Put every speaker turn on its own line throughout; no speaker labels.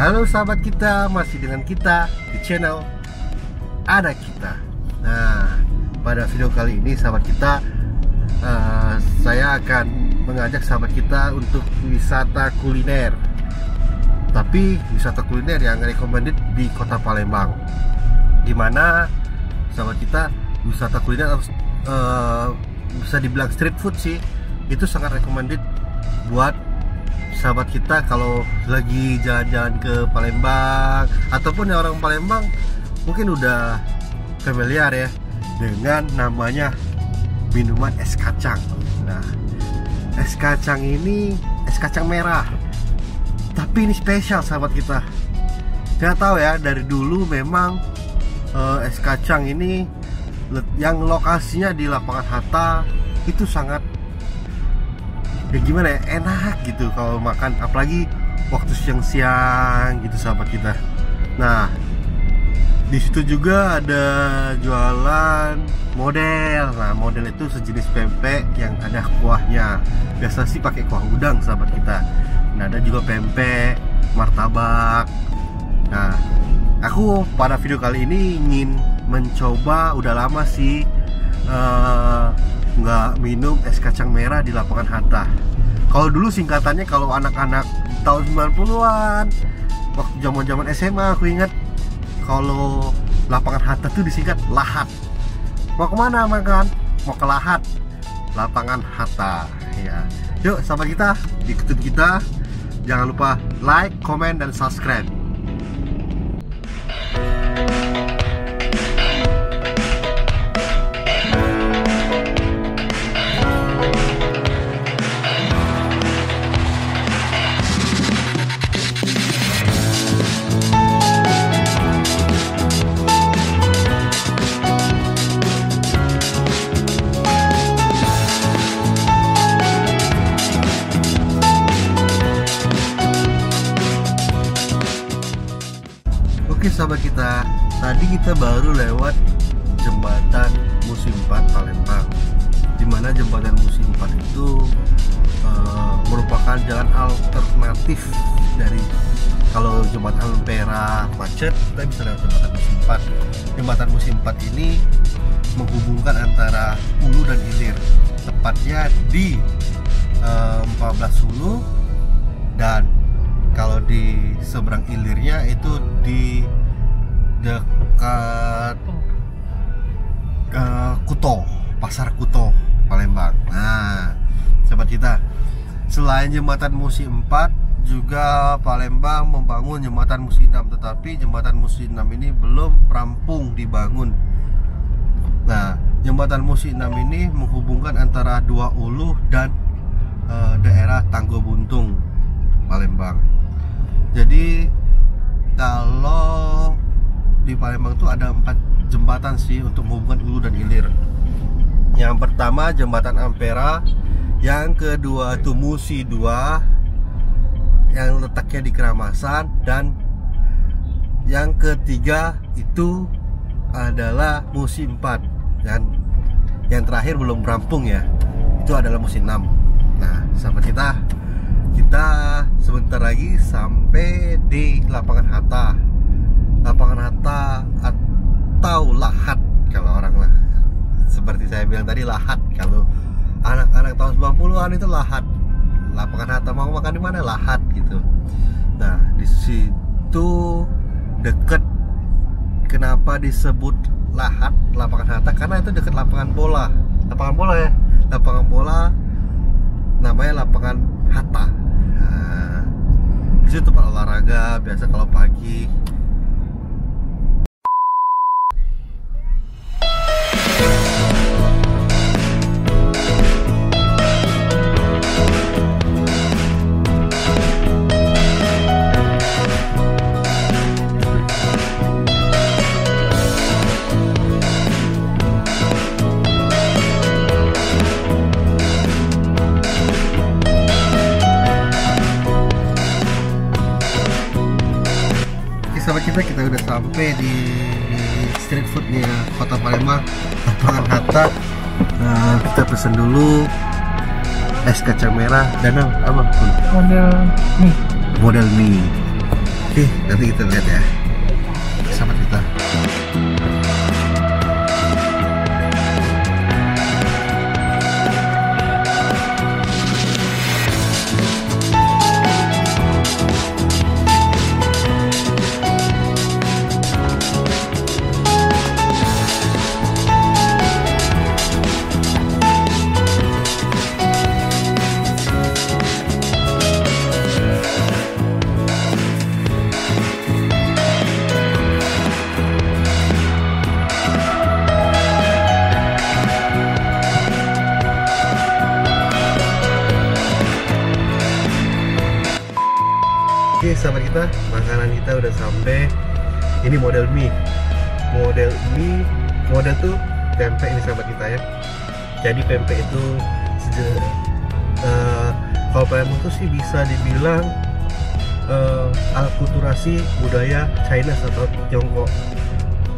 Halo sahabat kita, masih dengan kita di channel Ada Kita. Nah, pada video kali ini sahabat kita, saya akan mengajak sahabat kita untuk wisata kuliner. Tapi wisata kuliner yang recommended di kota Palembang, dimana sahabat kita wisata kuliner harus bisa dibilang street food sih. Itu sangat recommended buat sahabat kita kalau lagi jalan-jalan ke Palembang, ataupun yang orang Palembang mungkin udah familiar ya dengan namanya minuman es kacang. Nah, es kacang ini es kacang merah, tapi ini spesial sahabat kita. Saya tahu ya, dari dulu memang es kacang ini yang lokasinya di lapangan Hatta itu sangat ya gimana ya, enak gitu kalau makan, apalagi waktu siang-siang gitu sahabat kita. Nah, di situ juga ada jualan model. Nah, model itu sejenis pempek yang ada kuahnya. Biasa sih pakai kuah udang sahabat kita. Nah, ada juga pempek, martabak. Nah, aku pada video kali ini ingin mencoba, udah lama sih nggak minum es kacang merah di lapangan Hatta. Kalau dulu singkatannya, kalau anak-anak tahun 90-an waktu zaman-zaman SMA, aku ingat kalau lapangan Hatta tuh disingkat Lahat. Mau kemana makan? Mau ke Lahat, lapangan Hatta ya. Yuk sahabat kita, ikutin kita. Jangan lupa like, comment, dan subscribe. Oke sahabat kita, tadi kita baru lewat jembatan Musi 4 Palembang, dimana jembatan Musi 4 itu merupakan jalan alternatif dari, kalau jembatan Ampera macet, kita bisa lewat jembatan Musi 4. Jembatan Musi 4 ini menghubungkan antara Hulu dan Hilir, tepatnya di 14 Hulu, dan kalau di seberang hilirnya itu di dekat Kuto, Pasar Kuto, Palembang. Nah, sahabat kita, selain jembatan Musi 4, juga Palembang membangun jembatan Musi 6, tetapi jembatan Musi 6 ini belum rampung dibangun. Nah, jembatan Musi 6 ini menghubungkan antara Dua Ulu dan daerah Tanggo Buntung, Palembang. Jadi kalau di Palembang itu ada 4 jembatan sih untuk menghubungkan Hulu dan Hilir. Yang pertama jembatan Ampera, yang kedua itu Musi 2 yang letaknya di Keramasan, dan yang ketiga itu adalah Musi 4, dan yang terakhir belum rampung ya, itu adalah Musi 6. Nah sahabat kita sebentar lagi sampai di lapangan Hatta. Lapangan Hatta atau Lahat kalau orang lah, seperti saya bilang tadi, Lahat. Kalau anak-anak tahun 90-an itu Lahat. Lapangan Hatta mau makan di mana? Lahat gitu. Nah, di situ deket, kenapa disebut Lahat, lapangan Hatta? Karena itu deket lapangan bola. Lapangan bola ya. Lapangan bola namanya lapangan Hatta. Nah, di situ tempat olahraga biasa kalau pagi. Sahabat kita udah sampai di street foodnya kota Palembang, lapangan Hatta. Nah, kita pesen dulu es kacang merah dan apa?
Model mie.
Model mie. Oke, nanti kita lihat ya, sahabat kita. Oke sahabat kita, makanan kita udah sampai. Ini model mie. Model tuh pempek ini sahabat kita ya. Jadi pempek itu kalau Palembang tuh sih bisa dibilang akulturasi budaya China atau Tiongkok.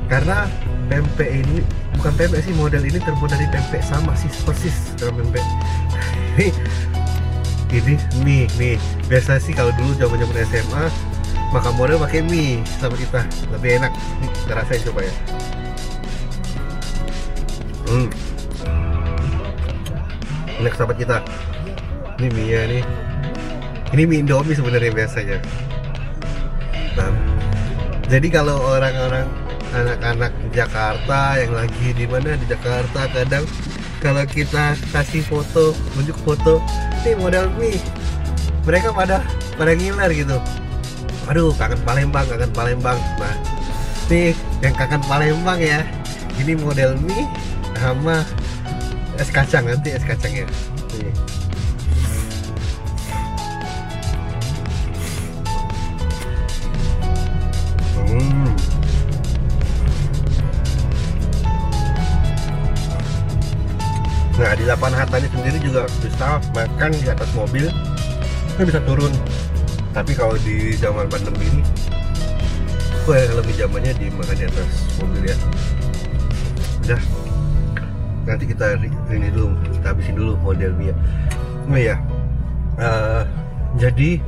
Karena pempek ini bukan pempek sih, model ini terbuat dari pempek sama sih persis dalam pempek. Ini mie. Biasa sih kalau dulu zaman SMA makan model pakai mie sama kita, lebih enak. Nih kita rasain coba ya. Enak sahabat kita. Ini mie ya nih. Ini mie Indomie sebenarnya biasanya. Nah, jadi kalau orang-orang anak-anak Jakarta yang lagi di mana di Jakarta, kadang kalau kita kasih foto, tunjuk foto, nih model mie, mereka pada ngiler gitu. Aduh, kangen Palembang. Nah, nih yang kangen Palembang ya, ini model mie sama es kacang, nanti es kacangnya. Nih. Nah di lapangan Hatta sendiri juga bisa makan di atas mobil, kan bisa turun. Tapi kalau di zaman pandemi ini, lebih zamannya dimakan di atas mobil ya. Udah, nanti kita ini dulu, kita habisin dulu model mie. Nah ya, jadi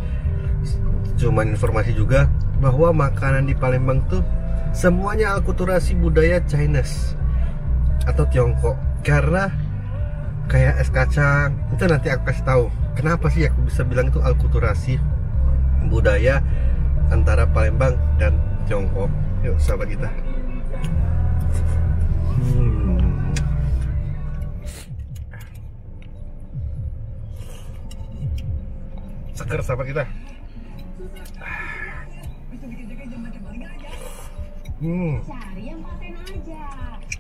cuman informasi juga bahwa makanan di Palembang tuh semuanya akulturasi budaya Chinese atau Tiongkok. Karena kayak es kacang itu nanti aku kasih tahu kenapa sih aku bisa bilang itu akulturasi budaya antara Palembang dan Tiongkok. Yuk sahabat kita. Seger sahabat kita.
Cari yang paten aja.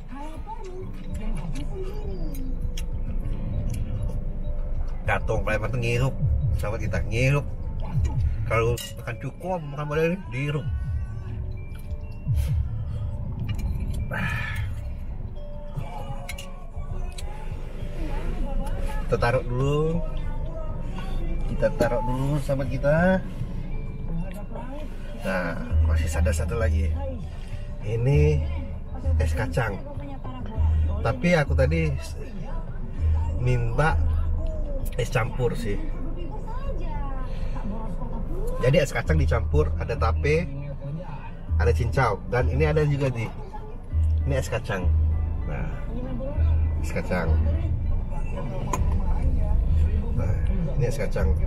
Kalau perlu, dan paten sendiri.
Datang Palembang tuh ngirup, sahabat kita, ngirup. Kalau makan cukup, makan model ini dihirup. Kita taruh dulu, sahabat kita. Nah, masih ada satu lagi. Ini es kacang. Tapi aku tadi minta es campur sih. Jadi es kacang dicampur, ada tape, ada cincau, dan ini ada juga di ini es kacang. Nah, es kacang. Nah, ini es kacang.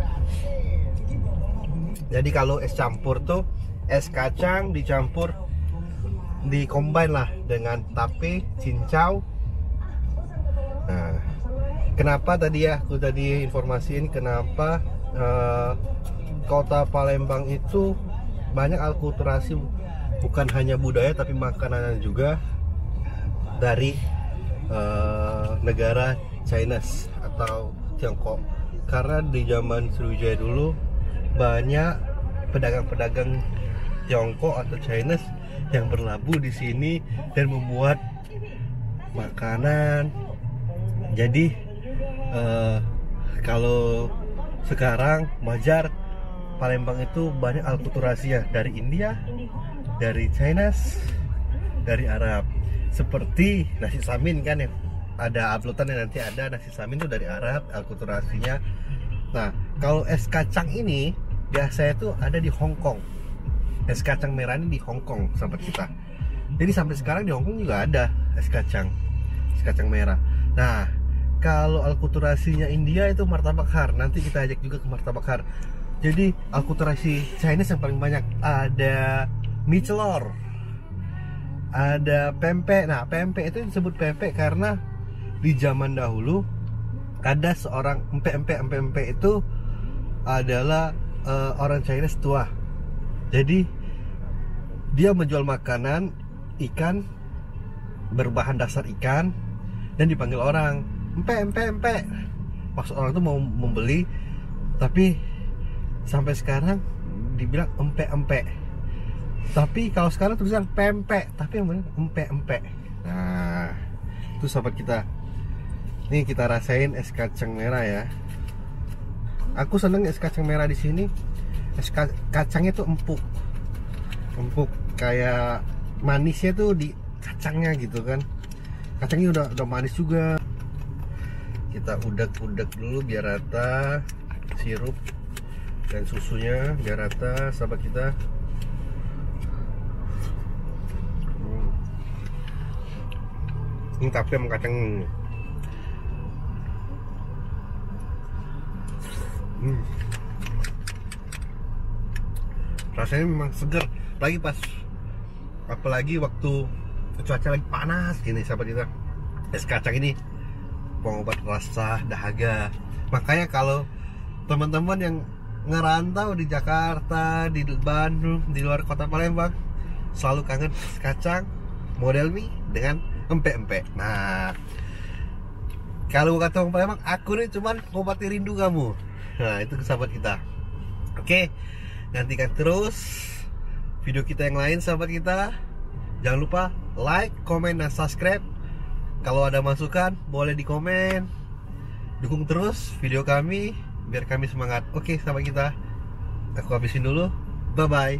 Jadi kalau es campur tuh es kacang dicampur, di-combine lah dengan tape, cincau. Nah, kenapa tadi ya aku tadi informasiin kenapa kota Palembang itu banyak akulturasi, bukan hanya budaya tapi makanan juga dari negara Chinese atau Tiongkok. Karena di zaman Sriwijaya dulu banyak pedagang-pedagang Tiongkok atau Chinese yang berlabuh di sini dan membuat makanan. Jadi kalau sekarang wajar Palembang itu banyak akulturasi ya, dari India, dari Chinese, dari Arab. Seperti nasi samin kan, yang ada uploadan yang nanti ada nasi samin itu dari Arab akulturasinya. Nah, kalau es kacang ini biasanya tuh ada di Hong Kong. Es kacang merah ini di Hong Kong, sahabat kita. Jadi sampai sekarang di Hong Kong juga ada es kacang merah. Nah, kalau alkulturasinya India itu martabak har. Nanti kita ajak juga ke martabak har. Jadi alkulturasi Chinese yang paling banyak ada mie celor, ada pempek. Nah, pempek itu disebut pempek karena di zaman dahulu ada seorang empek itu adalah orang Chinese tua. Jadi dia menjual makanan ikan berbahan dasar ikan dan dipanggil orang empek. Maksud orang itu mau membeli, tapi sampai sekarang dibilang empek. Tapi kalau sekarang tulisan pempek, tapi yang benar empek. Nah, itu sahabat kita. Nih kita rasain es kacang merah ya. Aku seneng es kacang merah di sini. Es kacangnya tuh empuk, kayak manisnya tuh di kacangnya gitu kan. Kacangnya udah manis juga. Kita udak dulu biar rata sirup dan susunya biar rata, sahabat kita. Ini tapi sama kacang. Rasanya memang segar, apalagi waktu cuaca lagi panas gini, sahabat kita. Es kacang ini pengobat rasa dahaga. Makanya kalau teman-teman yang ngerantau di Jakarta, di Bandung, di luar kota Palembang, selalu kangen es kacang model mie dengan empek. Nah, kalau kata orang Palembang, aku nih cuman ngobati rindu kamu. Nah, itu sahabat kita. Oke, nantikan terus video kita yang lain, sahabat kita. Jangan lupa like, komen, dan subscribe. Kalau ada masukan boleh di komen. Dukung terus video kami biar kami semangat. Oke, sahabat kita, aku habisin dulu. Bye bye.